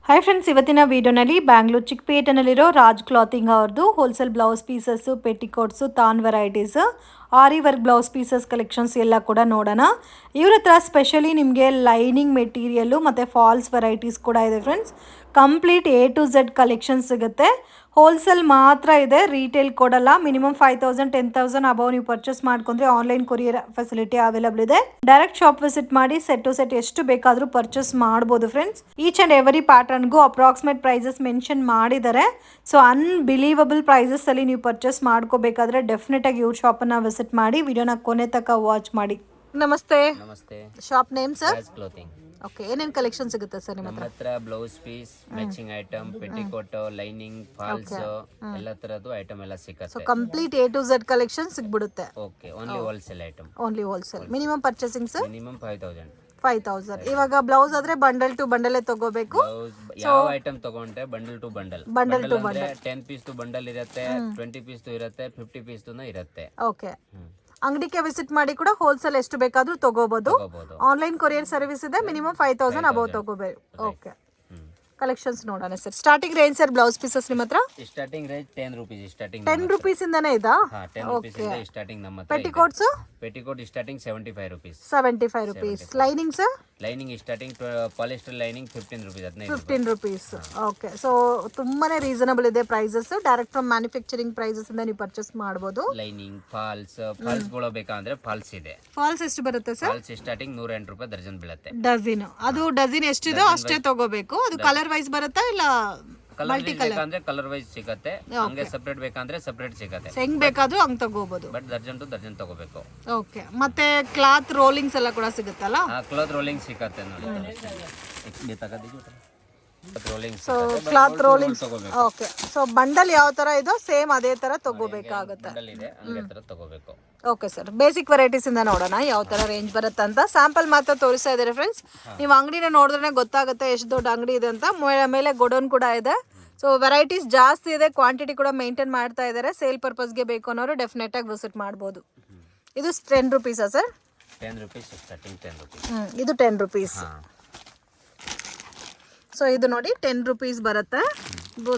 Hi friends, ಇವತ್ತಿನ ವಿಡಿಯೋನಲ್ಲಿ Bangalore ಚಿಕ್ಕಪೇಟೆನಲ್ಲಿರೋ Raj clothing ಅವ್ರದ್ದು ಹೋಲ್ಸೇಲ್ ಬ್ಲೌಸ್ ಪೀಸಸ್ಸು, ಪೆಟಿಕೋಟ್ಸು, ತಾನ್ ವೆರೈಟೀಸ್, ಆರಿ ವರ್ಕ್ ಬ್ಲೌಸ್ ಪೀಸಸ್ ಕಲೆಕ್ಷನ್ಸ್ ಎಲ್ಲ ಕೂಡ ನೋಡೋಣ. ಇವ್ರ ಹತ್ರ ಸ್ಪೆಷಲಿ ನಿಮಗೆ ಲೈನಿಂಗ್ ಮೆಟೀರಿಯಲ್ಲು ಮತ್ತು ಫಾಲ್ಸ್ ವೆರೈಟೀಸ್ ಕೂಡ ಇದೆ friends. Complete A to Z collection ಸಿಗುತ್ತೆ. ಹೋಲ್ಸೇಲ್ ಮಾತ್ರ ಇದೆ, ರೀಟೇಲ್ ಕೊಡಲ್ಲ. ಮಿನಿಮಮ್ 5,000 10,000 ಅಬೌವ್ ನೀವು ಪರ್ಚೇಸ್ ಮಾಡ್ಕೊಂಡ್ರೆ ಆನ್ಲೈನ್ ಕೊರಿಯರ್ ಫೆಸಿಲಿಟಿ ಅವೈಲಬಲ್ ಇದೆ. ಡೈರೆಕ್ಟ್ ಶಾಪ್ ವಿಸಿಟ್ ಮಾಡಿ ಸೆಟ್ ಟು ಸೆಟ್ ಎಷ್ಟು ಬೇಕಾದರೂ ಪರ್ಚೇಸ್ ಮಾಡ್ಬೋದು ಫ್ರೆಂಡ್ಸ್. ಈಚ್ ಆ್ಯಂಡ್ ಎವರಿ ಪ್ಯಾಟರ್ನ್ಗೂ ಅಪ್ರಾಕ್ಸಿಮೇಟ್ ಪ್ರೈಸಸ್ ಮೆನ್ಷನ್ ಮಾಡಿದ್ದಾರೆ. ಸೊ ಅನ್ಬಿಲೀವಬಲ್ ಪ್ರೈಸಸ್ ಅಲ್ಲಿ ನೀವು ಪರ್ಚೇಸ್ ಮಾಡ್ಕೋಬೇಕಾದ್ರೆ ಡೆಫಿನೆಟ್ ಆಗಿ ಇವ್ರ ಶಾಪನ್ನು ವಿಸಿಟ್ ಮಾಡಿ. ವಿಡಿಯೋನ ಕೊನೆ ತನಕ ವಾಚ್ ಮಾಡಿ. ನಮಸ್ತೆ. ನಮಸ್ತೆ. Shop name sir? Clothing. Okay, ಏನೇನು ಕಲೆಕ್ಷನ್ ಸಿಗುತ್ತೆ ಸರ್ ನಿಮ್ಮ ಹತ್ರ? Blouse piece, matching item, petticoat, lining, falls ಎಲ್ಲ ತರದ್ದು ಐಟಮ್ ಎಲ್ಲ ಸಿಗುತ್ತೆ. So complete A to Z collection ಸಿಗ್ಬಿಡುತ್ತೆ. Okay, only wholesale item. Only wholesale. Minimum purchasing sir minimum 5,000. 5,000. ಇವಾಗ ಬ್ಲೌಸ್ ಆದ್ರೆ ಬಂಡಲ್ ಟು ಬಂಡಲ್ ತಗೋಬೇಕು. ಯಾವ ಐಟಮ್ ತಗೊಂಡ್ರೆ bundle to bundle. Bundle to bundle 10 piece to bundle ಇರುತ್ತೆ, 20 piece to ಇರುತ್ತೆ, 50 piece to ಇರುತ್ತೆ. Okay, ಅಂಗಡಿಗೆ ವಿಸಿಟ್ ಮಾಡಿ ಕೂಡ ಹೋಲ್ಸೇಲ್ ಎಷ್ಟು ಬೇಕಾದ್ರೂ ತಗೋಬಹುದು. ಆನ್ಲೈನ್ ಕೊರಿಯರ್ ಸರ್ವಿಸ್ ಇದೆ. ಮಿನಿಮಮ್ 5,000 ಅಬೌವ್ ತಗೋಬೇಕು. ಓಕೆ, ಕಲೆಕ್ಷನ್ಸ್ ನೋಡೋಣ sir. Starting range sir blouse pieces ನಿಮ್ಮ ಹತ್ರ? Starting range 10 rupees. Starting 10 rupees ಇಂದಾನೆ ಇದಾ? 10 ರೂಪೀಸ್ ಇಂದ ಸ್ಟಾರ್ಟಿಂಗ್ ನಮ್ಮ ಹತ್ರ. Petticoats? Petticoat starting 75 rupees. 75 rupees. Lining sir? Lining starting polyester lining 15 rupees. 15 rupees. Okay, so ತುಂಬಾನೇ ರೀಸನಬಲ್ ಇದೆ prices. Direct from manufacturing prices ಇಂದ ನೀವು ಪರ್ಚೇಸ್ ಮಾಡಬಹುದು. ಲೈನಿಂಗ್, ಫಾಲ್ಸ್ ಗಳು ಬೇಕಂದ್ರೆ ಫಾಲ್ಸ್ ಇದೆ. ಫಾಲ್ಸ್ ಎಷ್ಟು ಬರುತ್ತೆ ಸರ್? ಫಾಲ್ಸ್ ಸ್ಟಾರ್ಟಿಂಗ್ 108 ರೂಪಾಯಿ ಡಜನ್ ಬೀಳುತ್ತೆ. ಡಜನ್. ಅದು ಡಜನ್ ಎಷ್ಟಿದೆ ಅಷ್ಟೇ ತಗೋಬೇಕು. ಅದು ಕಲರ್ ವೈಸ್ ಬರುತ್ತಾ ಇಲ್ಲ ಮಲ್ಟಿ ಕಲರ್? ಅಂದ್ರೆ ಕಲರ್ ವೈಸ್ ಸಿಗುತ್ತೆ. ಹಂಗೆ ಸೆಪರೇಟ್ ಬೇಕಂದ್ರೆ ಸೆಪರೇಟ್ ಸಿಗುತ್ತೆ. ಹೆಂಗ್ ಬೇಕಾದ್ರೂ ಹಂಗ್ ತಗೋಬಹುದು. ಬಟ್ ಡಜನ್ ಟು ಡಜನ್ ತಗೋಬೇಕು. ಓಕೆ, ಮತ್ತೆ ಕ್ಲಾತ್ ರೋಲಿಂಗ್ಸ್ ಎಲ್ಲ ಕೂಡ ಸಿಗುತ್ತಲ್ಲ? ಕ್ಲಾತ್ ರೋಲಿಂಗ್ ಸಿಗುತ್ತೆ ನೋಡಿ. So cloth rollings. Okay, so bundle ಯಾವ ತರ ಇದೋ ಸೇಮ್ ಅದೇ ತರ ತಗೋಬೇಕಾಗುತ್ತೆ. ತಗೋಬೇಕು. ಓಕೆ ಸರ್, ಬೇಸಿಕ್ ವೆರೈಟೀಸ್ ಇಂದ ನೋಡೋಣ ಯಾವ ತರ ರೇಂಜ್ ಬರುತ್ತೆ ಅಂತ. ಸ್ಯಾಂಪಲ್ ಮಾತ್ರ ತೋರಿಸ್ತಾ ಇದ್ದಾರೆ ಫ್ರೆಂಡ್ಸ್. ನೀವು ಅಂಗಡಿನ ನೋಡಿದ್ರೆ ಗೊತ್ತಾಗುತ್ತೆ ಎಷ್ಟು ದೊಡ್ಡ ಅಂಗಡಿ ಇದೆ ಅಂತ. ಮೇಲೆ ಗೋಡೌನ್ ಕೂಡ ಇದೆ. ಸೊ ವೆರೈಟೀಸ್ ಜಾಸ್ತಿ ಇದೆ, ಕ್ವಾಂಟಿಟಿ ಕೂಡ ಮೇಂಟೈನ್ ಮಾಡ್ತಾ ಇದ್ದಾರೆ. ಸೇಲ್ ಪರ್ಪಸ್ಗೆ ಬೇಕು ಅನ್ನೋರು ಡೆಫಿನೆಟ್ ಆಗಿ ವಿಸಿಟ್ ಮಾಡ್ಬೋದು. ಇದು 10 ರೂಪೀಸಾ ಸರ್? 10 rupees starting. 10 ರೂಪೀಸ್. ಇದು 10 ರೂಪೀಸ್. ಸೊ ಇದು ನೋಡಿ 10 ರೂಪೀಸ್ ಬರುತ್ತೆ.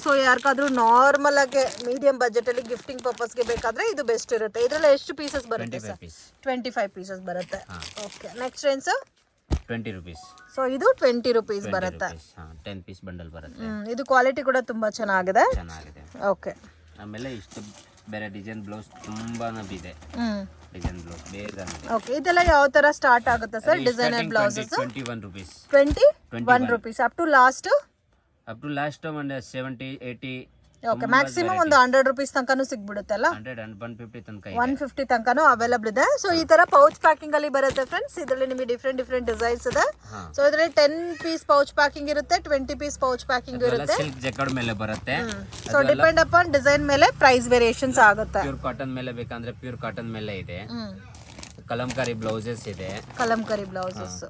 ಸೊ ಯಾರಿಗಾದ್ರೂ ನಾರ್ಮಲ್ ಆಗಿ ಮೀಡಿಯಂ ಬಜೆಟ್ ಅಲ್ಲಿ ಗಿಫ್ಟಿಂಗ್ ಪರ್ಪಸ್ಗೆ ಬೇಕಾದ್ರೆ ಇದು ಬೆಸ್ಟ್ ಇರುತ್ತೆ. ಇದರಲ್ಲಿ ಎಷ್ಟು ಪೀಸಸ್ ಬರುತ್ತೆ ಸರ್? 25 ಪೀಸಸ್ ಬರುತ್ತೆ. Okay, next range sir? 20 rupees. So ಇದು 20 ರೂಪೀಸ್ ಬರುತ್ತೆ. 10 ಪೀಸ್ ಬಂಡಲ್ ಬರುತ್ತೆ. ಇದು ಕ್ವಾಲಿಟಿ ಕೂಡ ತುಂಬಾ ಚೆನ್ನಾಗಿದೆ. ಓಕೆ, ಆಮೇಲೆ ಇಷ್ಟು ಬೇರೆ ಡಿಸೈನ್ ಬ್ಲೌಸ್ ತುಂಬಾನೇ ಇದೆ. ಡಿಸೈನ್ ಬ್ಲೌಸ್ ಬೇರೆ. ಓಕೆ, ಇದೆಲ್ಲ ಯಾವ ತರ ಸ್ಟಾರ್ಟ್ ಆಗುತ್ತೆ sir? Designer blouses 21 rupees. 21 rupees up to last 70 80. Okay, maximum ಒಂದು 100 ರೂಪೀಸ್ ತನಕನೂ ಸಿಗ್ಬಿಡುತ್ತಲ್ಲ? 150 ತನಕ 150 ತನಕನೂ ಅವೈಲಬಲ್ ಇದೆ. ಸೊ ಈ ತರ ಪೌಚ್ ಪ್ಯಾಕಿಂಗ್ ಅಲ್ಲಿ ಬರುತ್ತೆ ಫ್ರೆಂಡ್ಸ್. ಇದರಲ್ಲಿ ನಿಮಗೆ ಡಿಫ್ರೆಂಟ್ ಡಿಸೈನ್ಸ್ ಇದೆ. ಸೊ ಇದರಲ್ಲಿ 10 ಪೀಸ್ ಪೌಚ್ ಪ್ಯಾಕಿಂಗ್ ಇರುತ್ತೆ, 20 ಪೀಸ್ ಪೌಚ್ ಪ್ಯಾಕಿಂಗ್ ಇರುತ್ತೆ. ಸಿಲ್ಕ್ ಜಕಾರ್ಡ್ ಮೇಲೆ ಬರುತ್ತೆ. ಸೊ ಡಿಪೆಂಡ್ ಅಪಾನ್ ಡಿಸೈನ್ ಮೇಲೆ ಪ್ರೈಸ್ ವೇರಿಯೇಷನ್ಸ್ ಆಗುತ್ತೆ. ಪ್ಯೂರ್ ಕಾಟನ್ ಮೇಲೆ ಬೇಕಂದ್ರೆ ಪ್ಯೂರ್ ಕಾಟನ್ ಮೇಲೆ ಇದೆ. ಕಲಂಕಾರಿ ಬ್ಲೌಸಸ್ ಇದೆ. ಕಲಂಕಾರಿ ಬ್ಲೌಸಸ್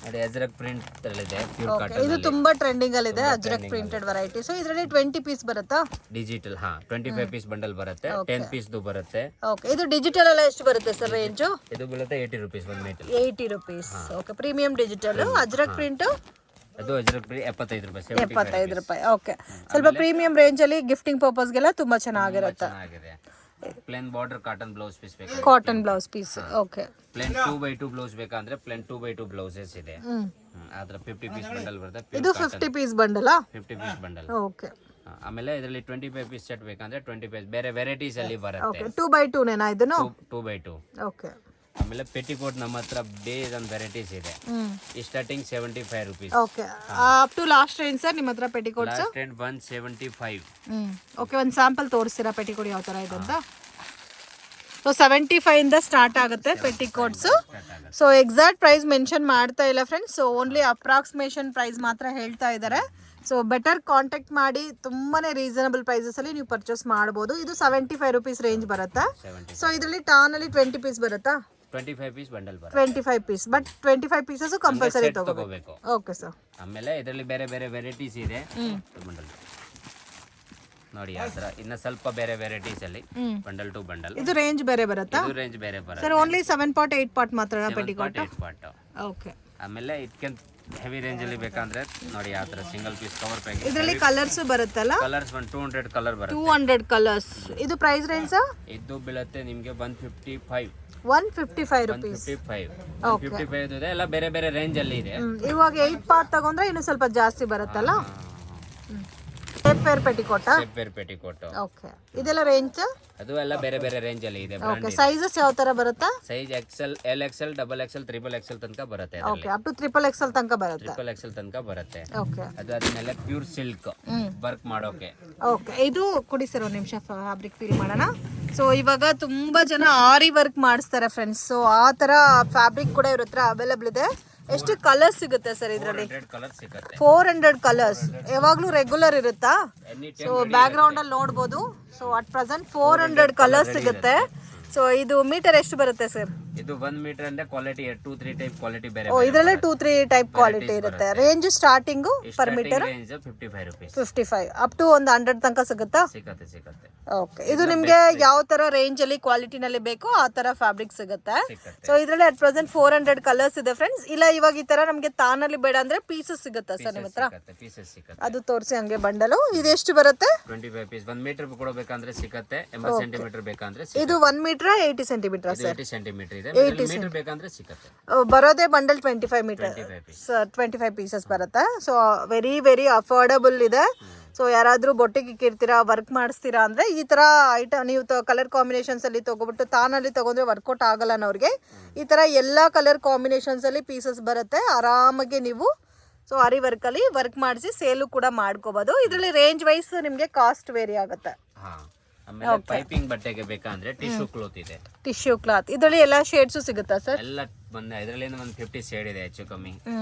ಅದೇ ಅಜ್ರಕ್ ಪ್ರಿಂಟ್ ಇದೆ. ಪ್ಯೂರ್ ಕಾಟನ್ ಇದು ತುಂಬಾ ಟ್ರೆಂಡಿಂಗ್ ಅಲ್ಲಿ ಇದೆ. Ajrakh printed variety. ಸೊ ಇದರಲ್ಲಿ 20 ಪೀಸ್ ಬರುತ್ತಾ? ಡಿಜಿಟಲ್ 25 ಪೀಸ್ ಬಂಡಲ್ ಬರುತ್ತೆ. 10 ಪೀಸ್ ಬರುತ್ತೆ. ಓಕೆ, ಇದು ಡಿಜಿಟಲ್ ಎಲ್ಲ ಎಷ್ಟು ಬರುತ್ತೆ ಸರ್ ರೇಂಜ್? ಇದು ಬರುತ್ತೆ 80 ರೂಪೀಸ್ ಒಂದು metre. 80 rupees. Okay, premium digital. Ajrak print ಅದು ಅಜ್ರಕ್ ಪ್ರಿಂಟ್ 75 ರೂಪಾಯಿ. 75 ರೂಪಾಯಿ. ಓಕೆ, ಸ್ವಲ್ಪ ಪ್ರೀಮಿಯಂ ರೇಂಜ್ ಅಲ್ಲಿ ಗಿಫ್ಟಿಂಗ್ ಪರ್ಪಸ್ಗೆಲ್ಲ ತುಂಬಾ ಚೆನ್ನಾಗಿರುತ್ತೆ. Plain border cotton blouse piece ಬೇಕು. Cotton blouse piece. Okay, plain 2x2 blouse ಬೇಕಂದ್ರೆ ಪ್ಲೇನ್ 2x2 ಬ್ಲೌಸಸ್ ಇದೆ. ಅದರ 50 ಪೀಸ್ ಬಂಡಲ್ ಬರುತ್ತೆ. ಇದು 50 piece bundle. 50 piece bundle. Okay, ಆಮೇಲೆ ಇದರಲ್ಲಿ 25 ಪೀಸ್ ಸೆಟ್ ಬೇಕಂದ್ರೆ 20 ಪೀಸ್ ಬೇರೆ ವೆರೈಟೀಸ್ ಅಲ್ಲಿ ಬರುತ್ತೆ. ಓಕೆ, 2x2 ನೇನಾ ಇದನ್ನು? 2x2. ಓಕೆ, ಆಮೇಲೆ ಪೆಟಿಕೋಟ್ ನಮ್ಮ ಹತ್ರ ಬೇರೆ ಒಂದು ವೆರೈಟೀಸ್ ಇದೆ. Starting 75 rupees. Okay, up to last range sir ನಿಮ್ಮ ಹತ್ರ ಪೆಟಿಕೋಟ್ಸ್? Last range 175. ಓಕೆ, ಒಂದು ಸ್ಯಾಂಪಲ್ ತೋರಿಸ್ತೀರಾ ಪೆಟಿಕೋಟ್ ಯಾವ ತರ ಇದೆ ಅಂತ? ಸೊ 75 ಇಂದ ಸ್ಟಾರ್ಟ್ ಆಗುತ್ತೆ petticoats. So exact price mention ಮಾಡ್ತಾ ಇಲ್ಲ friends. So only approximation price ಮಾತ್ರ ಹೇಳ್ತಾ ಇದ್ದಾರೆ. ಸೊ ಬೆಟರ್ ಕಾಂಟ್ಯಾಕ್ಟ್ ಮಾಡಿ. ತುಂಬಾನೇ ರೀಸನಬಲ್ ಪ್ರೈಸಸ್ ಅಲ್ಲಿ ನೀವು ಪರ್ಚೇಸ್ ಮಾಡಬಹುದು. ಇದು 75 ರೂಪೀಸ್ ರೇಂಜ್ ಬರುತ್ತೆ. ಸೊ ಇದರಲ್ಲಿ ಟಾನ್ ಅಲ್ಲಿ 20 ಪೀಸ್ ಬರುತ್ತಾ? 25 ಪೀಸ್ ಬಂಡಲ್ ಬರುತ್ತೆ. 25 ಪೀಸ್. ಬಟ್ 25 ಪೀಸಸ್ ಕಂಪಲ್ಸರಿ ತಗೋಬೇಕು. Okay sir. ಆಮೇಲೆ ಇದರಲ್ಲಿ ಬೇರೆ ಬೇರೆ ವೆರೈಟೀಸ್ ಇದೆ. ಬಂಡಲ್ ನೋಡಿ ಅದರ ಇನ್ನ ಸ್ವಲ್ಪ ಬೇರೆ ವೆರೈಟೀಸ್ ಅಲ್ಲಿ ಬಂಡಲ್ ಟು ಬಂಡಲ್. ಇದು ರೇಂಜ್ ಬೇರೆ ಬರುತ್ತಾ? ಇದು ರೇಂಜ್ ಬೇರೆ ಬರುತ್ತೆ ಸರ್. ಓನ್ಲಿ 7 ಪಾರ್ಟ್ 8 ಪಾರ್ಟ್ ಮಾತ್ರ ಪೆಟಿಕೋಟ್? 8 ಪಾರ್ಟ್. ಓಕೆ, ಆಮೇಲೆ ಇದಕ್ಕೆ ಹೆವಿ ರೇಂಜ್ ಅಲ್ಲಿ ಬೇಕಂದ್ರೆ ನೋಡಿ ಆ ತರ ಸಿಂಗಲ್ ಪೀಸ್ ಕವರ್ ಪ್ಯಾಕ್. ಇದರಲ್ಲಿ ಕಲರ್ಸ್ ಬರುತ್ತಲ್ಲ, ಕಲರ್ಸ್ 200 ಕಲರ್ ಬರುತ್ತೆ. 200 ಕಲರ್ಸ್. ಇದು ಪ್ರೈಸ್ ರೇಂಜ್ ಸರ್? ಇದು ಬೀಳುತ್ತೆ ನಿಮಗೆ 155 ರುಪೀಸ್. 155 ಇದೆ. ಎಲ್ಲ ಬೇರೆ ಬೇರೆ ರೇಂಜ್ ಅಲ್ಲಿ ಇದೆ. ಇವಾಗ 8 ಪಾರ್ಟ್ ತಗೊಂಡ್ರೆ ಇನ್ನು ಸ್ವಲ್ಪ ಜಾಸ್ತಿ ಬರುತ್ತಲ್ಲ. Pair petticoat. Pair petticoat. Okay, ಇದೆಲ್ಲ ರೇಂಜ್? ಅದು ಎಲ್ಲ ಬೇರೆ ಬೇರೆ ರೇಂಜ್ ಅಲ್ಲಿ ಇದೆ. ಓಕೆ, ಸೈಜಸ್ ಯಾವ ತರ ಬರುತ್ತಾ? Size XL, LXL, XXL, XXL ತನಕ ಬರುತ್ತೆ. ಓಕೆ, ಅಪ್ ಟು XXL ತನಕ ಬರುತ್ತೆ. XXL ತನಕ ಬರುತ್ತೆ. ಓಕೆ, ಅದು ಆದ್ಮೇಲೆ ಪ್ಯೂರ್ ಸಿಲ್ಕ್ ವರ್ಕ್ ಮಾಡೋಕೆ. ಓಕೆ, ಇದು ಕೊಡಿ ಸರ್ ಒಂದು ನಿಮಿಷ, ಫ್ಯಾಬ್ರಿಕ್ ಫೀಲ್ ಮಾಡೋಣ. ಸೊ ಇವಾಗ ತುಂಬಾ ಜನ ಆರಿ ವರ್ಕ್ ಮಾಡಿಸ್ತಾರೆ ಫ್ರೆಂಡ್ಸ್. ಸೊ ಆ ತರ ಫ್ಯಾಬ್ರಿಕ್ ಕೂಡ ಇವ್ರ ಹತ್ರ ಅವೈಲೇಬಲ್ ಇದೆ. ಎಷ್ಟು ಕಲರ್ಸ್ ಸಿಗುತ್ತೆ ಸರ್ ಇದರಲ್ಲಿ? 400 ಕಲರ್ಸ್. ಯಾವಾಗ್ಲೂ ರೆಗ್ಯುಲರ್ ಇರುತ್ತಾ? ಸೊ ಬ್ಯಾಕ್ ಗ್ರೌಂಡ್ ಅಲ್ಲಿ ನೋಡ್ಬೋದು. ಸೊ ಅಟ್ ಪ್ರೆಸೆಂಟ್ 400 ಕಲರ್ಸ್ ಸಿಗುತ್ತೆ. ಸೊ ಇದು ಮೀಟರ್ ಎಷ್ಟು ಬರುತ್ತೆ ಸರ್? ಇದು 1 ಮೀಟರ್ ಅಂದ್ರೆ ಕ್ವಾಲಿಟಿ 2-3 ಟೈಪ್ ಕ್ವಾಲಿಟಿ ಬೇರೆ. ಓ, ಇದರಲ್ಲೇ 2-3 ಟೈಪ್ ಕ್ವಾಲಿಟಿ ಇರುತ್ತೆ. Range starting per metre range 55 rupees. 55 up to ಒಂದು 100 ತನಕ ಸಿಗುತ್ತಾ? ಸಿಗುತ್ತೆ. ಓಕೆ, ಇದು ನಿಮಗೆ ಯಾವ ತರ ರೇಂಜ್ ಅಲ್ಲಿ ಕ್ವಾಲಿಟಿನಲ್ಲಿ ಬೇಕೋ ಆ ತರ ಫ್ಯಾಬ್ರಿಕ್ ಸಿಗುತ್ತೆ. ಸೊ ಇದರಲ್ಲಿ ಅಟ್ ಪ್ರೆಸೆಂಟ್ 400 ಕಲರ್ಸ್ ಇದೆ ಫ್ರೆಂಡ್ಸ್. ಇಲ್ಲ ಇವಾಗ ಈ ತರ ನಮಗೆ ತಾನಲ್ಲಿ ಬೇಡ ಅಂದ್ರೆ ಪೀಸಸ್ ಸಿಗುತ್ತಾ ಸರ್ ನಿಮ್ಮ ಹತ್ರ? ಅದು ತೋರಿಸಿ ಹಂಗೆ ಬಂಡಲು. ಇದು ಎಷ್ಟು ಬರುತ್ತೆ? 25 ಪೀಸ್. 1 ಮೀಟರ್ ಕೊಡಬೇಕಂದ್ರೆ ಸಿಗುತ್ತೆ. 80 ಸೆಂಟಿಮೀಟರ್ ಬೇಕಂದ್ರೆ ಇದು 1 ಮೀಟರ್ 80 ಸೆಂಟಿಮೀಟರ್ ಸರ್? 80 ಸೆಂಟಿಮೀಟರ್ ಇದೆ. ಮೀಟರ್ ಬೇಕಂದ್ರೆ ಸಿಗುತ್ತೆ. ಬರೋದೇ ಬಂಡಲ್ 25 ಮೀಟರ್, 25 ಪೀಸಸ್ ಬರುತ್ತೆ. ಸೊ ವೆರಿ ವೆರಿ ಅಫೋರ್ಡಬಲ್ ಇದೆ. ಸೊ ಯಾರಾದರೂ ಬೊಟ್ಟಿಗೆ ಇಕ್ಕಿರ್ತೀರಾ, ವರ್ಕ್ ಮಾಡಿಸ್ತೀರಾ ಅಂದರೆ ಈ ಥರ ಐಟಮ್ ನೀವು ಕಲರ್ ಕಾಂಬಿನೇಷನ್ಸಲ್ಲಿ ತೊಗೊಬಿಟ್ಟು ತಾನಲ್ಲಿ ತೊಗೊಂಡ್ರೆ ವರ್ಕೌಟ್ ಆಗಲ್ಲ ಅನ್ನೋರಿಗೆ ಈ ಥರ ಎಲ್ಲ ಕಲರ್ ಕಾಂಬಿನೇಷನ್ಸಲ್ಲಿ ಪೀಸಸ್ ಬರುತ್ತೆ. ಆರಾಮಾಗಿ ನೀವು ಸೊ ಅರಿ ವರ್ಕಲ್ಲಿ ವರ್ಕ್ ಮಾಡಿಸಿ ಸೇಲು ಕೂಡ ಮಾಡ್ಕೋಬೋದು. ಇದರಲ್ಲಿ ರೇಂಜ್ ವೈಸ್ ನಿಮಗೆ ಕಾಸ್ಟ್ ವೇರಿ ಆಗುತ್ತೆ. ಆಮೇಲೆ ಪೈಪಿಂಗ್ ಬಟ್ಟೆಗೆ ಬೇಕಂದ್ರೆ ಟಿಶ್ಯೂ ಕ್ಲಾತ್ ಇದೆ. ಟಿಶ್ಯೂ ಕ್ಲಾತ್ ಇದರಲ್ಲಿ ಎಲ್ಲ ಶೇಡ್ಸ್ ಸಿಗುತ್ತಾ ಸರ್? ಎಲ್ಲ ಬಂದ ಇದರಲ್ಲಿ ಒಂದು 50 ಶೇಡ್ ಇದೆ ಹೆಚ್ಚು ಕಮ್ಮಿ.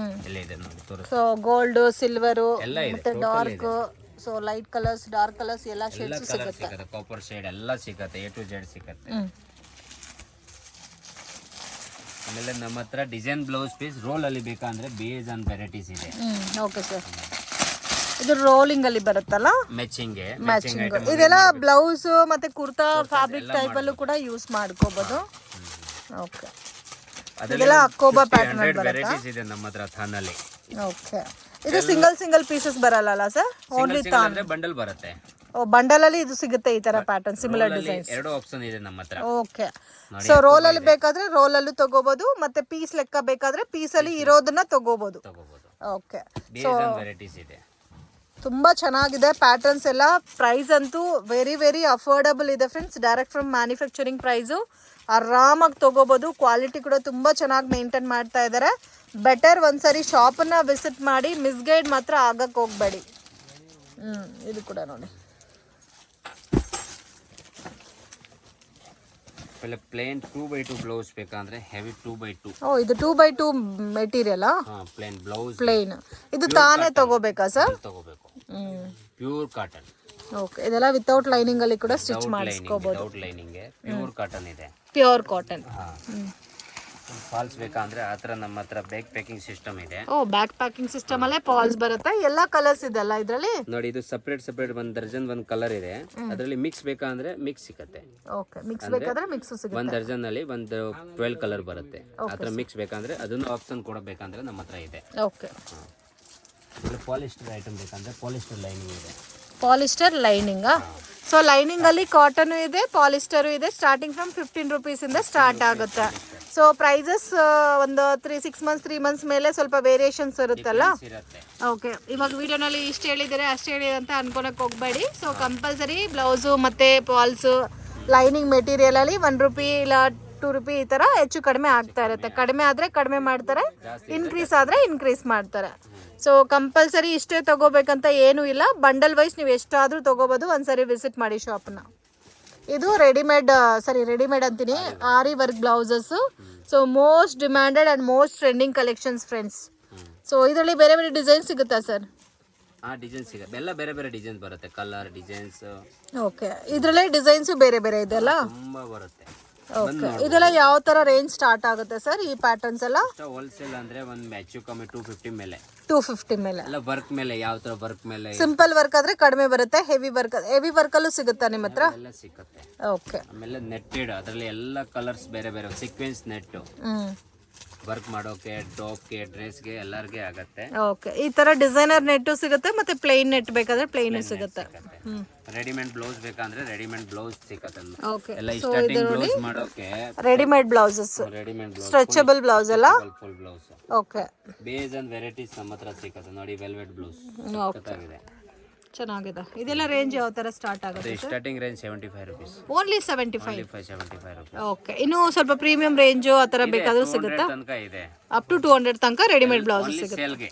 ಎಲ್ಲ ಇದೆ ನೋಡಿ ತೋರಿಸಿ. ಸೊ ಗೋಲ್ಡ್, ಸಿಲ್ವರ್, ಎಲ್ಲ ಇದೆ, ಮತ್ತೆ dark, so light colours, dark colours ಎಲ್ಲ ಶೇಡ್ಸ್ ಸಿಗುತ್ತೆ. ಕಾಪರ್ ಶೇಡ್ ಎಲ್ಲ ಸಿಗುತ್ತೆ, A to Z ಸಿಗುತ್ತೆ. ಆಮೇಲೆ ನಮ್ಮ ಹತ್ರ ಡಿಸೈನ್ ಬ್ಲೌಸ್ ಪೀಸ್ ರೋಲ್ ಅಲ್ಲಿ ಬೇಕಂದ್ರೆ ಬೇಸ್ ಅಂಡ್ ವೆರೈಟೀಸ್ ಇದೆ. ಓಕೆ ಸರ್, ಇದು ರೋಲಿಂಗ್ ಅಲ್ಲಿ ಬರುತ್ತಲ್ಲ, ಮ್ಯಾಚಿಂಗ್. ಇದೆಲ್ಲ ಬ್ಲೌಸ್ ಮತ್ತೆ ಕುರ್ತಾ ಫ್ಯಾಬ್ರಿಕ್ ಟೈಪ್ ಅಲ್ಲೂ ಕೂಡ ಯೂಸ್ ಮಾಡ್ಕೋಬಹುದು. ಓಕೆ, ಇದೆಲ್ಲ ಅಕೋಬಾ ಪ್ಯಾಟರ್ನ್ ಅಲ್ಲಿ ಬರುತ್ತೆ. ವೆರೈಟೀಸ್ ಇದೆ ನಮ್ಮ ಹತ್ರ ಥಾನಲ್ಲಿ. ಓಕೆ, ಇದು ಸಿಂಗಲ್ ಪೀಸಸ್ ಬರಲ್ಲ ಸರ್? ಓನ್ಲಿ ಥಾನ್ ಅಂದ್ರೆ ಬಂಡಲ್ ಬರುತ್ತೆ. ಓ, ಬಂಡಲ್ ಅಲ್ಲಿ ಇದು ಸಿಗುತ್ತೆ ಈ ತರ ಪ್ಯಾಟರ್ನ್, ಸಿಮಿಲರ್ ಡಿಸೈನ್ಸ್. ಎರಡು ಆಪ್ಷನ್ ಇದೆ ನಮ್ಮ ಹತ್ರ. ಓಕೆ, ಸೊ ರೋಲ್ ಅಲ್ಲಿ ಬೇಕಾದ್ರೆ ರೋಲ್ ಅಲ್ಲೂ ತಗೋಬಹುದು, ಮತ್ತೆ ಪೀಸ್ ಲೆಕ್ಕ ಬೇಕಾದ್ರೆ ಪೀಸ್ ಅಲ್ಲಿ ಇರೋದನ್ನ ತಗೋಬಹುದು. ಓಕೆ, ಸೊ ವೆರೈಟೀಸ್ ಇದೆ. ತುಂಬಾ ಚೆನ್ನಾಗಿದೆ ಪ್ಯಾಟರ್ನ್ಸ್ ಎಲ್ಲ. ಪ್ರೈಸ್ ಅಂತೂ ವೆರಿ ವೆರಿ ಅಫೋರ್ಡಬಲ್ ಇದೆ friends. Direct from manufacturing price, ಆರಾಮಾಗಿ ತಗೋಬಹುದು. ಕ್ವಾಲಿಟಿ ಕೂಡ ತುಂಬ ಚೆನ್ನಾಗಿ ಮೇಂಟೈನ್ ಮಾಡ್ತಾ ಇದ್ದಾರೆ. ಬೆಟರ್ ಒಂದ್ಸರಿ ಶಾಪನ್ನು ವಿಸಿಟ್ ಮಾಡಿ, ಮಿಸ್ಗೈಡ್ ಮಾತ್ರ ಆಗಕ್ಕೆ ಹೋಗಬೇಡಿ. ಇದು ಕೂಡ ನೋಡಿ. ಪ್ಲೇನ್ 2x2 ಬ್ಲೌಸ್ ಬೇಕಂದ್ರೆ ಹೆವಿ 2x2. ಓ, ಇದು 2x2 material. Plain blouse, plane. ಇದು ತಾನೇ ತಗೋಬೇಕಾ ಸರ್? ತಗೋಬೇಕು. Pure cotton. ಓಕೆ, ಇದೆಲ್ಲ ವಿತೌಟ್ ಲೈನಿಂಗ್ ಅಲ್ಲಿ ಕೂಡ ಸ್ಟಿಚ್ ಮಾಡಿಸ್ಕೋಬಹುದು. ವಿತೌಟ್ ಲೈನಿಂಗ್ ಪ್ಯೂರ್ ಕಾಟನ್ ಇದೆ. Pure cotton. ಫಾಲ್ಸ್ ಬೇಕಂದ್ರೆ ಆತರ ನಮ್ಮ ಹತ್ರ ಬ್ಯಾಕ್ ಪ್ಯಾಕಿಂಗ್ ಸಿಸ್ಟಮ್ ಇದೆ. ಓ, ಬ್ಯಾಕ್ ಪ್ಯಾಕಿಂಗ್ ಸಿಸ್ಟಮ್ ಅಲ್ಲೇ ಫಾಲ್ಸ್ ಬರುತ್ತೆ. ಎಲ್ಲಾ ಕಲರ್ಸ್ ಇದೆ ಅಲ್ಲ ಇದರಲ್ಲಿ? ನೋಡಿ, ಇದು ಸೆಪರೇಟ್ ಒಂದು ದರ್ಜನ್ ಒಂದು ಕಲರ್ ಇದೆ. ಅದರಲ್ಲಿ ಮಿಕ್ಸ್ ಬೇಕಂದ್ರೆ ಮಿಕ್ಸ್ ಸಿಗುತ್ತೆ. ಓಕೆ, ಮಿಕ್ಸ್ ಬೇಕಾದ್ರೆ ಮಿಕ್ಸ್ ಸಿಗುತ್ತೆ. ಒಂದು ದರ್ಜನ್ ಅಲ್ಲಿ ಒಂದು 12 ಕಲರ್ ಬರುತ್ತೆ. ಆತರ ಮಿಕ್ಸ್ ಬೇಕಂದ್ರೆ ಅದನ್ನು ಆಪ್ಷನ್ ಕೊಡಬೇಕಂದ್ರೆ ನಮ್ಮ ಹತ್ರ ಇದೆ. ಓಕೆ, ಪಾಲಿಸ್ಟರ್ ಐಟಮ್ ಬೇಕಂದ್ರೆ ಪಾಲಿಸ್ಟರ್ ಲೈನಿಂಗ್ ಇದೆ. Polyester lining. ಸೊ ಲೈನಿಂಗ್ ಅಲ್ಲಿ ಕಾಟನ್ ಇದೆ, ಪಾಲಿಸ್ಟರ್ ಇದೆ. ಸ್ಟಾರ್ಟಿಂಗ್ ಫ್ರಮ್ 15 rupees ಇಂದ ಸ್ಟಾರ್ಟ್ ಆಗುತ್ತೆ. ಸೊ ಪ್ರೈಸಸ್ ಒಂದು 3 ಮಂತ್ಸ್ ಮೇಲೆ ಸ್ವಲ್ಪ ವೇರಿಯೇಷನ್ಸ್ ಇರುತ್ತಲ್ಲ. ಓಕೆ, ಇವಾಗ ವಿಡಿಯೋನಲ್ಲಿ ಇಷ್ಟು ಹೇಳಿದರೆ ಅಷ್ಟು ಹೇಳಿ ಅಂತ ಅನ್ಕೊಳಕ್ಕೆ ಹೋಗಬೇಡಿ. ಸೊ ಕಂಪಲ್ಸರಿ ಬ್ಲೌಸು ಮತ್ತು ಫಾಲ್ಸು ಲೈನಿಂಗ್ ಮೆಟೀರಿಯಲ್ ಅಲ್ಲಿ 1 ರೂಪಿ ಇಲ್ಲ 2 ರೂಪಿ ಈ ಥರ ಹೆಚ್ಚು ಕಡಿಮೆ ಆಗ್ತಾ ಇರುತ್ತೆ. ಕಡಿಮೆ ಆದರೆ ಕಡಿಮೆ ಮಾಡ್ತಾರೆ, ಇನ್ಕ್ರೀಸ್ ಆದರೆ ಇನ್ಕ್ರೀಸ್ ಮಾಡ್ತಾರೆ. ಸೊ ಕಂಪಲ್ಸರಿ ಇಷ್ಟೇ ತಗೋಬೇಕಂತ ಏನೂ ಇಲ್ಲ. ಬಂಡಲ್ ವೈಸ್ ನೀವು ಎಷ್ಟಾದರೂ ತಗೋಬೋದು. ಒಂದ್ಸರಿ ವಿಸಿಟ್ ಮಾಡಿ ಶಾಪ್ನ. ಇದು ರೆಡಿಮೇಡ್ ಅಂತೀನಿ, aari work blouses. So most demanded and most trending collections friends. So ಇದರಲ್ಲಿ ಬೇರೆ ಬೇರೆ ಡಿಸೈನ್ ಸಿಗುತ್ತಾ ಸರ್? ಡಿಸೈನ್ಸ್ ಸಿಗುತ್ತೆ, ಎಲ್ಲ ಬೇರೆ ಬೇರೆ ಡಿಸೈನ್ಸ್ ಬರುತ್ತೆ, ಕಲರ್ ಡಿಸೈನ್ಸ್. ಓಕೆ, ಇದರಲ್ಲೇ ಡಿಸೈನ್ಸು ಬೇರೆ ಬೇರೆ ಇದೆಲ್ಲ ತುಂಬಾ ಬರುತ್ತೆ. ಓಕೆ, ಇದೆಲ್ಲ ಯಾವ ತರ ರೇಂಜ್ ಸ್ಟಾರ್ಟ್ ಆಗುತ್ತೆ ಸರ್ ಈ ಪ್ಯಾಟರ್ನ್ಸ್ ಎಲ್ಲ? ಹೋಲ್ಸೇಲ್ ಅಂದ್ರೆ ಒಂದು ಮ್ಯಾಚು ಕಮ್ಮಿ 250 ಮೇಲೆ. 250 ಮೇಲೆ ಎಲ್ಲ ವರ್ಕ್ ಮೇಲೆ, ಯಾವ ತರ ವರ್ಕ್ ಮೇಲೆ. ಸಿಂಪಲ್ ವರ್ಕ್ ಆದ್ರೆ ಕಡಿಮೆ ಬರುತ್ತೆ. ಹೆವಿ ವರ್ಕ್ ಅಲ್ಲೂ ಸಿಗುತ್ತಾ ನಿಮ್ಮ ಹತ್ರ? ಎಲ್ಲ ಸಿಗುತ್ತೆ. ಓಕೆ, ಆಮೇಲೆ ನೆಟ್ಟೆಡ್, ಅದರಲ್ಲಿ ಎಲ್ಲ ಕಲರ್ಸ್ ಬೇರೆ ಬೇರೆ, ಸೀಕ್ವೆನ್ಸ್ ನೆಟ್. ವರ್ಕ್ ಮಾಡೋಕೆ ಟಾಪ್ಗೆ ಡ್ರೆಸ್ಗೆ ಎಲ್ಲರಿಗೆ ಆಗತ್ತೆ. ಓಕೆ, ಈ ತರ ಡಿಸೈನರ್ ನೆಟ್ಟು ಸಿಗುತ್ತೆ, ಮತ್ತೆ ಪ್ಲೇನ್ ನೆಟ್ ಬೇಕಾದ್ರೆ ಪ್ಲೇನ್ ಸಿಗುತ್ತೆ. ರೆಡಿಮೇಡ್ ಬ್ಲೌಸ್ ಬೇಕಂದ್ರೆ ರೆಡಿಮೇಡ್ ಬ್ಲೌಸ್ ಸಿಗುತ್ತೆ. ಓಕೆ, ಎಲ್ಲ ಸ್ಟಾರ್ಟಿಂಗ್ ಬ್ಲೌಸ್ ಮಾಡೋಕೆ readymade blouses, readymade blouse, stretchable blouse ಎಲ್ಲ. Full blouse. Okay, base and varieties ನಮ್ಮ ಹತ್ರ ಸಿಗುತ್ತೆ ನೋಡಿ. ವೆಲ್ವೆಟ್ ಬ್ಲೌಸ್ ಸಖತ್ತಾಗಿದೆ, ಚೆನ್ನಾಗಿದೆ. ಇದೆಲ್ಲ ರೇಂಜ್ ಯಾವ ತರ ಸ್ಟಾರ್ಟ್ ಆಗುತ್ತೆ? Starting range 75 rupees. Only 75. 75 rupees. Okay, ಇನ್ನು ಸ್ವಲ್ಪ ಪ್ರೀಮಿಯಂ ರೇಂಜ್ ಆ ತರ ಬೇಕಾದ್ರೂ ಸಿಗುತ್ತಾ? ತನಕ ಇದೆ, ಅಪ್ ಟು 200 ತನಕ ರೆಡಿಮೇಡ್ ಬ್ಲೌಸ್ ಸಿಗುತ್ತೆ. ಸೇಲ್ಗೆ.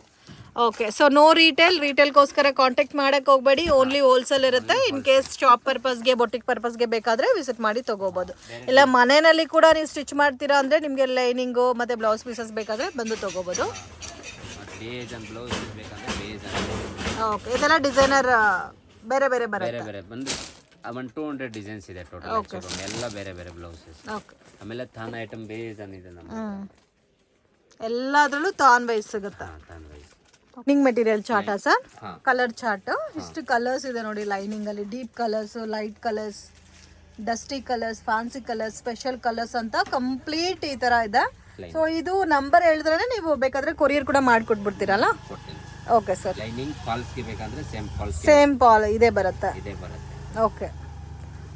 ಓಕೆ, ಸೊ ನೋ ರಿಟೇಲ್ಗೋಸ್ಕರ ಕಾಂಟ್ಯಾಕ್ಟ್ ಮಾಡಕ್ಕೆ ಹೋಗಬೇಡಿ, ಓನ್ಲಿ ಹೋಲ್ಸೇಲ್ ಇರುತ್ತೆ. ಇನ್ ಕೇಸ್ ಶಾಪ್ ಪರ್ಪಸ್ಗೆ, ಬೊಟಿಕ್ ಪರ್ಪಸ್ಗೆ ಬೇಕಾದರೆ ವಿಸಿಟ್ ಮಾಡಿ ತೊಗೋಬೋದು. ಇಲ್ಲ ಮನೆಯಲ್ಲಿ ಕೂಡ ನೀವು ಸ್ಟಿಚ್ ಮಾಡ್ತೀರಾ ಅಂದರೆ ನಿಮಗೆ ಲೈನಿಂಗು ಮತ್ತು ಬ್ಲೌಸ್ ಪೀಸಸ್ ಬೇಕಾದರೆ ಬಂದು ತೊಗೋಬೋದು. ಓಕೆ, ಇದೆಲ್ಲ ಡಿಸೈನರ್ ಬೇರೆ ಬೇರೆ ಬರುತ್ತೆ. ಬೇರೆ ಬಂದು 200 ಡಿಸೈನ್ಸ್ ಇದೆ ಟೋಟಲ್, ಎಲ್ಲ ಬೇರೆ ಬೇರೆ ಬ್ಲೌಸಸ್. ಓಕೆ, ಆಮೇಲೆ ಥಾನ್ ಐಟಮ್ ಬೇಸ್ ಇದೆ ನಮ್ಮ ಎಲ್ಲದರಲ್ಲೂ ತಾನ್ ವೈಸ್ ಸಿಗುತ್ತೆ. ಥಾನ್ ವೈಸ್ ಲೈನಿಂಗ್ ಮೆಟೀರಿಯಲ್ ಚಾರ್ಟಾ ಸರ್? ಕಲರ್ ಚಾರ್ಟ್ ಇಷ್ಟು ಕಲರ್ಸ್ ಇದೆ ನೋಡಿ. ಲೈನಿಂಗ್ ಅಲ್ಲಿ deep colours, light colours, dusty colours, fancy colours, special colours ಅಂತ ಕಂಪ್ಲೀಟ್ ಈ ತರ ಇದೆ. ಸೊ ಇದು ನಂಬರ್ ಹೇಳಿದ್ರೆ ನೀವು ಬೇಕಾದ್ರೆ ಕೊರಿಯರ್ ಕೂಡ ಮಾಡ್ಕೊಟ್ಬಿಡ್ತೀರಲ್ಲ? Okay sir. ಲೈನಿಂಗ್ ಫಾಲ್ಸ್ ಗೆ ಬೇಕಂದ್ರೆ ಸೇಮ್ ಪಾಲ್ ಇದೇ ಬರುತ್ತೆ. ಓಕೆ,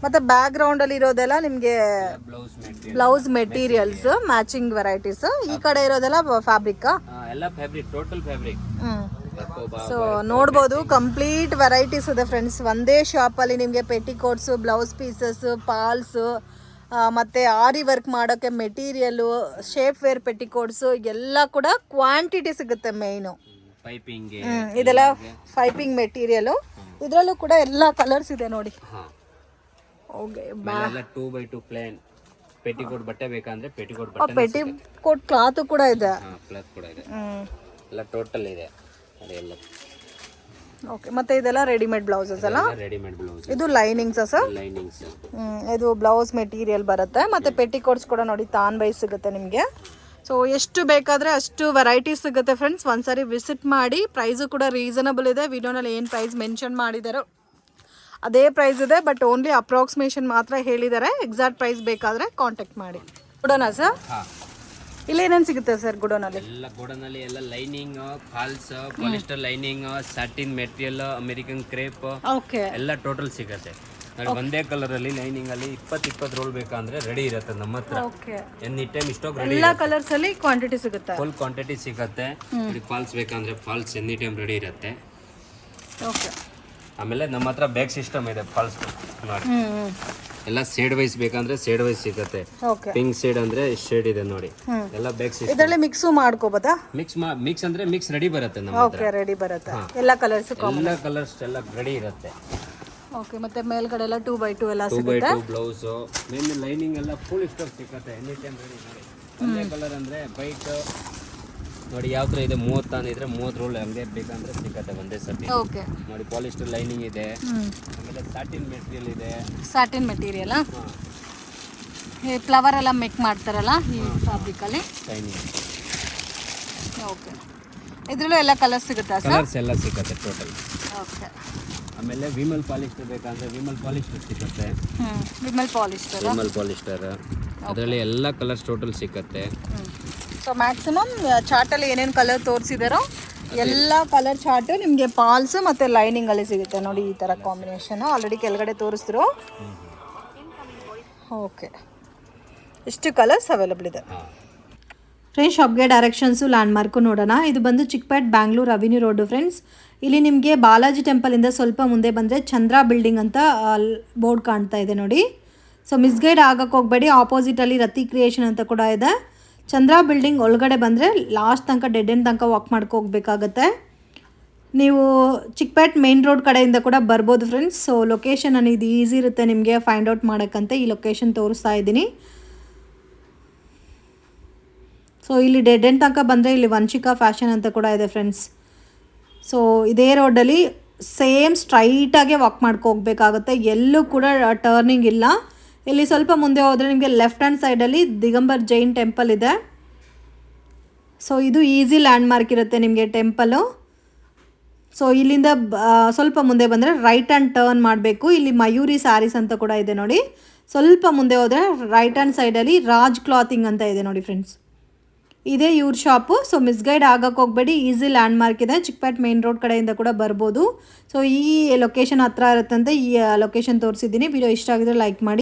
ಮತ್ತೆ ಬ್ಯಾಕ್ ಗ್ರೌಂಡ್ ಅಲ್ಲಿ ಇರೋದೆಲ್ಲ ನಿಮಗೆ ಬ್ಲೌಸ್ ಮೆಟೀರಿಯಲ್ಸ್, ಮ್ಯಾಚಿಂಗ್ ವೆರೈಟೀಸ್. ಈ ಕಡೆ ಇರೋದೆಲ್ಲ ಫ್ಯಾಬ್ರಿಕ್, ಎಲ್ಲ ಫ್ಯಾಬ್ರಿಕ್, ಟೋಟಲ್ ಫ್ಯಾಬ್ರಿಕ್. ಸೊ ನೋಡ್ಬೋದು ಕಂಪ್ಲೀಟ್ ವೆರೈಟೀಸ್ ಇದೆ ಫ್ರೆಂಡ್ಸ್. ಒಂದೇ ಶಾಪಲ್ಲಿ ನಿಮಗೆ ಪೆಟಿಕೋಟ್ಸು, ಬ್ಲೌಸ್ ಪೀಸಸ್, ಪಾಲ್ಸ್, ಮತ್ತು ಆರಿ ವರ್ಕ್ ಮಾಡೋಕ್ಕೆ ಮೆಟೀರಿಯಲು, ಶೇಪ್ ವೇರ್ ಪೆಟಿಕೋಟ್ಸು ಎಲ್ಲ ಕೂಡ ಕ್ವಾಂಟಿಟಿ ಸಿಗುತ್ತೆ. ಮೇಯ್ನು ಪೈಪಿಂಗ್, ಇದೆಲ್ಲ ಪೈಪಿಂಗ್ ಮೆಟೀರಿಯಲು. ಇದರಲ್ಲೂ ಕೂಡ ಎಲ್ಲ ಕಲರ್ಸ್ ಇದೆ ನೋಡಿ. ಓಕೆ, 2x2 ಪ್ಲೇನ್ ಪೆಟಿಕೋಟ್ ಬಟ್ಟೆ ಬೇಕಂದ್ರೆ ಪೆಟಿಕೋಟ್ ಕ್ಲಾತ್ ಕೂಡ ಇದೆ. ಕ್ಲಾತ್ ಕೂಡ ಇದೆ, ಎಲ್ಲ ಟೋಟಲ್ ಇದೆ ಅದೆಲ್ಲ. ಓಕೆ, ಮತ್ತೆ ಇದೆಲ್ಲ ರೆಡಿಮೇಡ್ ಬ್ಲೌಸಸ್ ಅಲ್ಲ? Readymade blouse. ಇದು ಲೈನಿಂಗ್ಸ್ ಸರ್? ಲೈನಿಂಗ್ಸ್. ಇದು ಬ್ಲೌಸ್ ಮೆಟೀರಿಯಲ್ ಬರುತ್ತೆ. ಮತ್ತೆ ಪೆಟಿಕೋಟ್ಸ್ ಕೂಡ ನೋಡಿ ತಾನ್ ವೈಸ್ ಸಿಗುತ್ತೆ ನಿಮಗೆ. ಸೊ ಎಷ್ಟು ಬೇಕಾದರೆ ಅಷ್ಟು ವೆರೈಟೀಸ್ ಸಿಗುತ್ತೆ ಫ್ರೆಂಡ್ಸ್. ಒಂದ್ಸರಿ ವಿಸಿಟ್ ಮಾಡಿ. ಪ್ರೈಸು ಕೂಡ ರೀಸನಬಲ್ ಇದೆ. ವಿಡಿಯೋನಲ್ಲಿ ಏನು ಪ್ರೈಸ್ ಮೆನ್ಷನ್ ಮಾಡಿದಾರೋ ಅದೇ ಪ್ರೈಸ್ ಇದೆ, ಬಟ್ ಓನ್ಲಿ ಅಪ್ರಾಕ್ಸಿಮೇಷನ್ ಮಾತ್ರ ಹೇಳಿದ್ದಾರೆ. ಎಕ್ಸಾಕ್ಟ್ ಪ್ರೈಸ್ ಬೇಕಾದರೆ ಕಾಂಟ್ಯಾಕ್ಟ್ ಮಾಡಿ. ಗುಡೋನಾ ಸರ್? ಇಲ್ಲಿ ಏನೇನು ಸಿಗುತ್ತೆ ಸರ್ ಗುಡೋನಲ್ಲಿ? ಎಲ್ಲ ಗೋಡನಲ್ಲಿ ಎಲ್ಲ lining, falls, polyester lining, satin material, American crepe, okay, ಎಲ್ಲ ಟೋಟಲ್ ಸಿಗುತ್ತೆ ನೋಡಿ. ಒಂದೇ ಕಲರ್ ಅಲ್ಲಿ ಲೈನಿಂಗ್ ಅಲ್ಲಿ 20 ರೋಲ್ ಬೇಕಂದ್ರೆ ರೆಡಿ ಇರುತ್ತೆ ನಮ್ಮ ಹತ್ರ. Okay, any time stock ready. ಎಲ್ಲ ಕಲರ್ಸ್ ಅಲ್ಲಿ ಕ್ವಾಂಟಿಟಿ ಸಿಗುತ್ತೆ, ಫುಲ್ ಕ್ವಾಂಟಿಟಿ ಸಿಗುತ್ತೆ. ಫಾಲ್ಸ್ ಬೇಕಂದ್ರೆ ಫಾಲ್ಸ್ ಎನಿ ಟೈಮ್ ರೆಡಿ ಇರುತ್ತೆ. ಓಕೆ, ಆಮೇಲೆ ನಮ್ಮ ಹತ್ರ ಬ್ಯಾಗ್ ಸಿಸ್ಟಮ್ ಇದೆ ಫಾಲ್ಸ್ ನೋಡಿ. ಎಲ್ಲ ಶೇಡ್ ವೈಸ್ ಬೇಕಂದ್ರೆ ಶೇಡ್ ವೈಸ್ ಸಿಗುತ್ತೆ. ಓಕೆ, ಪಿಂಕ್ ಶೇಡ್ ಅಂದ್ರೆ ಶೇಡ್ ಇದೆ ನೋಡಿ. ಎಲ್ಲ ಬ್ಯಾಗ್ ಸಿಸ್ಟಮ್. ಇದರಲ್ಲಿ ಮಿಕ್ಸು ಮಾಡ್ಕೋಬೋದಾ? ಮಿಕ್ಸ್ ಅಂದ್ರೆ ಮಿಕ್ಸ್ ರೆಡಿ ಬರುತ್ತೆ ನಮ್ಮ ಹತ್ರ. ಓಕೆ, ರೆಡಿ ಬರುತ್ತೆ. ಎಲ್ಲ ಕಲರ್ಸ್ ಎಲ್ಲ ಕಲರ್ಸ್ ಎಲ್ಲ ರೆಡಿ ಇರುತ್ತೆ. ಓಕೆ, ಮತ್ತೆ ಮೇಲ್ಗಡೆ ಎಲ್ಲ 2x2 ಎಲ್ಲ 2x2 ಬ್ಲೌಸ್, ಮೇನ್ ಲೈನಿಂಗ್ ಎಲ್ಲ ಫುಲ್ ಸ್ಟಾಕ್ ಸಿಗುತ್ತೆ. ಎನಿ ಟೈಮ್ ರೆಡಿ ನೋಡಿ. ಒಂದೇ ಕಲರ್ ಅಂದ್ರೆ ವೈಟ್ ನೋಡಿ. ಯಾವ ತರ ಇದೆ 30 ತಾನ ಇದ್ರೆ 30 ರೋಲ್ ಹಂಗೆ ಬೇಕಂದ್ರೆ ಸಿಗುತ್ತೆ ಒಂದೇ ಸತಿ. ಓಕೆ ನೋಡಿ, ಪಾಲಿಸ್ಟರ್ ಲೈನಿಂಗ್ ಇದೆ. ಆಮೇಲೆ ಸಾಟಿನ್ ಮೆಟೀರಿಯಲ್ ಇದೆ. ಸಾಟಿನ್ ಮೆಟೀರಿಯಲ್, ಈ ಫ್ಲವರ್ ಎಲ್ಲ ಮೇಕ್ ಮಾಡ್ತಾರಲ್ಲ ಈ ಫ್ಯಾಬ್ರಿಕ್ ಅಲ್ಲಿ. ಲೈನಿಂಗ್. ಓಕೆ, ಇದರಲ್ಲೂ ಎಲ್ಲ ಕಲರ್ಸ್ ಸಿಗುತ್ತಾ ಸರ್? ಕಲರ್ಸ್ ಎಲ್ಲ ಸಿಗುತ್ತೆ ಟೋಟಲ್. ಓಕೆ, ಆಮೇಲೆ ವಿಮಲ್ ಪಾಲಿಸ್ಟರ್ ಬೇಕಂದ್ರೆ ವಿಮಲ್ ಪಾಲಿಸ್ಟರ್ ಸಿಗುತ್ತೆ. ವಿಮಲ್ ಪಾಲಿಸ್ಟರ್ ಅದರಲ್ಲಿ ಎಲ್ಲ ಕಲರ್ಸ್ ಟೋಟಲ್ ಸಿಗುತ್ತೆ. ಸೊ ಮ್ಯಾಕ್ಸಿಮಮ್ ಚಾರ್ಟಲ್ಲಿ ಏನೇನು ಕಲರ್ ತೋರಿಸಿದಾರೋ ಎಲ್ಲ ಕಲರ್ ಚಾರ್ಟು ನಿಮಗೆ ಪಾಲ್ಸ್ ಮತ್ತು ಲೈನಿಂಗಲ್ಲಿ ಸಿಗುತ್ತೆ ನೋಡಿ. ಈ ಥರ ಕಾಂಬಿನೇಷನ್ ಆಲ್ರೆಡಿ ಕೆಳಗಡೆ ತೋರಿಸಿದ್ರು. ಓಕೆ, ಇಷ್ಟು ಕಲರ್ಸ್ ಅವೈಲಬಲ್ ಇದೆ ಫ್ರೆಂಡ್ಸ್. ಶಾಪ್ಗೆ ಡೈರೆಕ್ಷನ್ಸು ಲ್ಯಾಂಡ್ಮಾರ್ಕು ನೋಡೋಣ. ಇದು ಬಂದು Chickpet Bangalore avenue road friends. ಇಲ್ಲಿ ನಿಮಗೆ ಬಾಲಾಜಿ ಟೆಂಪಲಿಂದ ಸ್ವಲ್ಪ ಮುಂದೆ ಬಂದರೆ ಚಂದ್ರ ಬಿಲ್ಡಿಂಗ್ ಅಂತ ಬೋರ್ಡ್ ಕಾಣ್ತಾ ಇದೆ ನೋಡಿ. ಸೊ ಮಿಸ್ಗೈಡ್ ಆಗಕ್ಕೆ ಹೋಗಬೇಡಿ. ಆಪೋಸಿಟಲ್ಲಿ ರತಿ ಕ್ರಿಯೇಷನ್ ಅಂತ ಕೂಡ ಇದೆ. ಚಂದ್ರ ಬಿಲ್ಡಿಂಗ್ ಒಳಗಡೆ ಬಂದರೆ ಲಾಸ್ಟ್ ತನಕ ಡೆಡ್ ಎಂಡ್ ತನಕ ವಾಕ್ ಮಾಡ್ಕೋಗ್ಬೇಕಾಗತ್ತೆ. ನೀವು ಚಿಕ್ಕಪೇಟ್ ಮೇನ್ ರೋಡ್ ಕಡೆಯಿಂದ ಕೂಡ ಬರ್ಬೋದು ಫ್ರೆಂಡ್ಸ್. ಸೊ ಲೊಕೇಶನ್ ಇದು ಈಸಿ ಇರುತ್ತೆ ನಿಮಗೆ ಫೈಂಡ್ ಔಟ್ ಮಾಡೋಕ್ಕಂತ ಈ ಲೊಕೇಶನ್ ತೋರಿಸ್ತಾ ಇದ್ದೀನಿ. ಸೊ ಇಲ್ಲಿ ಡೆಡ್ ಎಂಡ್ ತನಕ ಬಂದರೆ ಇಲ್ಲಿ ವಂಶಿಕಾ ಫ್ಯಾಷನ್ ಅಂತ ಕೂಡ ಇದೆ ಫ್ರೆಂಡ್ಸ್. ಸೊ ಇದೇ ರೋಡಲ್ಲಿ ಸೇಮ್ ಸ್ಟ್ರೈಟಾಗೆ ವಾಕ್ ಮಾಡ್ಕೋಗ್ಬೇಕಾಗುತ್ತೆ. ಎಲ್ಲೂ ಕೂಡ ಟರ್ನಿಂಗ್ ಇಲ್ಲ. ಇಲ್ಲಿ ಸ್ವಲ್ಪ ಮುಂದೆ ಹೋದರೆ ನಿಮಗೆ ಲೆಫ್ಟ್ ಹ್ಯಾಂಡ್ ಸೈಡಲ್ಲಿ ದಿಗಂಬರ್ ಜೈನ್ ಟೆಂಪಲ್ ಇದೆ. ಸೊ ಇದು ಈಸಿ ಲ್ಯಾಂಡ್ಮಾರ್ಕ್ ಇರುತ್ತೆ ನಿಮಗೆ ಟೆಂಪಲು. ಸೊ ಇಲ್ಲಿಂದ ಸ್ವಲ್ಪ ಮುಂದೆ ಬಂದರೆ ರೈಟ್ ಹ್ಯಾಂಡ್ ಟರ್ನ್ ಮಾಡಬೇಕು. ಇಲ್ಲಿ ಮಯೂರಿ ಸ್ಯಾರೀಸ್ ಅಂತ ಕೂಡ ಇದೆ ನೋಡಿ. ಸ್ವಲ್ಪ ಮುಂದೆ ಹೋದರೆ ರೈಟ್ ಹ್ಯಾಂಡ್ ಸೈಡಲ್ಲಿ ರಾಜ್ ಕ್ಲಾತಿಂಗ್ ಅಂತ ಇದೆ ನೋಡಿ ಫ್ರೆಂಡ್ಸ್. ಇದೇ ಇವ್ರ ಶಾಪು. ಸೊ ಮಿಸ್ಗೈಡ್ ಆಗಕ್ಕೆ ಹೋಗಬೇಡಿ, ಈಸಿ ಲ್ಯಾಂಡ್ ಮಾರ್ಕ್ ಇದೆ, ಚಿಕ್ಕಪೇಟೆ ಮೇನ್ ರೋಡ್ ಕಡೆಯಿಂದ ಕೂಡ ಬರ್ಬೋದು. ಸೊ ಈ ಲೊಕೇಶನ್ ಹತ್ರ ಇರುತ್ತಂತೆ, ಈ ಲೊಕೇಶನ್ ತೋರಿಸಿದ್ದೀನಿ. ವಿಡಿಯೋ ಇಷ್ಟ ಆಗಿದ್ರೆ ಲೈಕ್ ಮಾಡಿ.